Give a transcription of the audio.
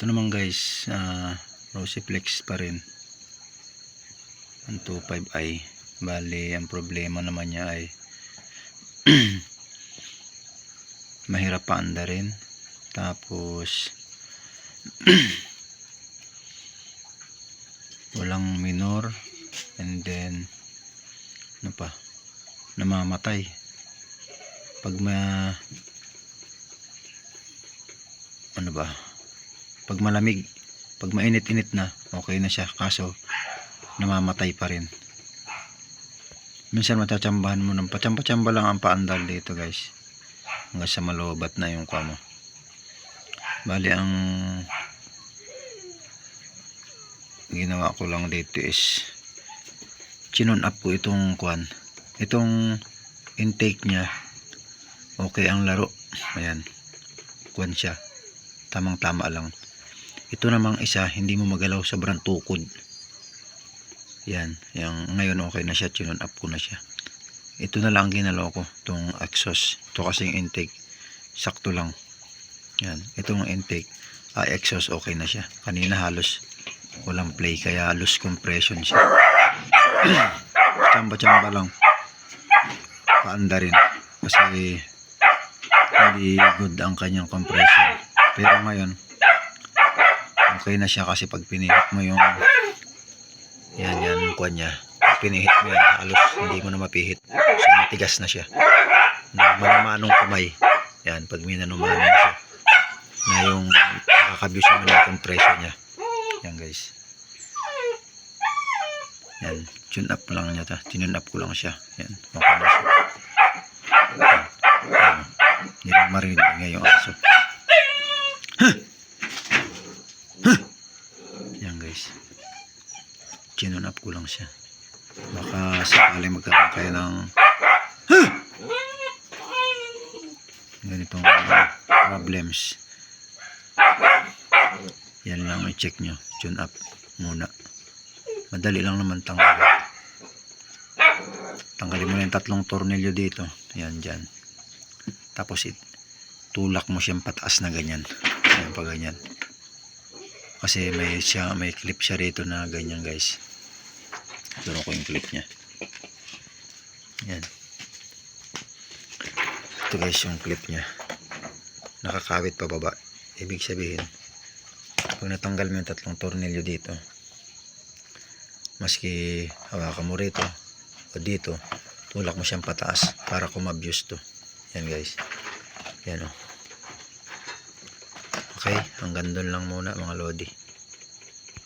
naman guys, Rosiflex pa rin 125i. Bali ang problema naman niya ay mahirap paanda rin, tapos walang minor, and then ano pa, namamatay pag pag malamig. Pag mainit-init na, okay na siya, kaso namamatay pa rin. Minsan matatsambahan mo ng patsamba lang ang paandar dito guys, hanggang sa malobat na yung kamo. Bali ang ginawa ko lang dito is chinon up ko itong itong intake nya. Okay ang laro, ayan, siya, tamang tama lang. Ito namang isa, hindi mo magalaw, sobrang tukod. Yan, yung ngayon okay na siya, chinon up ko na siya. Ito na lang ginalaw ko, itong exhaust. Ito kasing intake, sakto lang. Yan, itong intake, exhaust okay na siya. Kanina halos walang play, kaya loose compression siya. Tsamba lang. Paanda rin. Kasi hindi good ang kanyang compression. Pero ngayon, okay na siya kasi pag pinihit mo yung yan niya, pag pinihit mo yan, halos hindi mo na mapihit. So matigas na siya, na manamanong kamay. Yan, pag minanumanan siya, na yung nakakabuse mo ng compression niya. Yan guys, yan, tune up lang niya ta. Tune up ko lang siya. Yan, okay na siya. Yan, hindi lang marinig ngayong aso. Yan guys, tune up ko lang siya. Baka sakali magkakaroon kayo ng ganitong problems, yan lang i-check nyo. Tune up muna, madali lang naman tanggalin. Tanggalin mo na yung 3 tornilyo dito, yan dyan, tapos tulak mo siyang pataas na ganyan. Ayan, pa ganyan, kasi may clip siya rito na ganyan guys. Turo ko yung clip nya. Yan, ito guys yung clip nya, nakakawit pa baba. Ibig sabihin, pag natanggal mo yung 3 tornilyo dito, maski hawakan mo rito o dito, tulak mo siyang pataas para kumabuse to. Yan guys, yan o. Okay, hanggang doon lang muna mga lodi.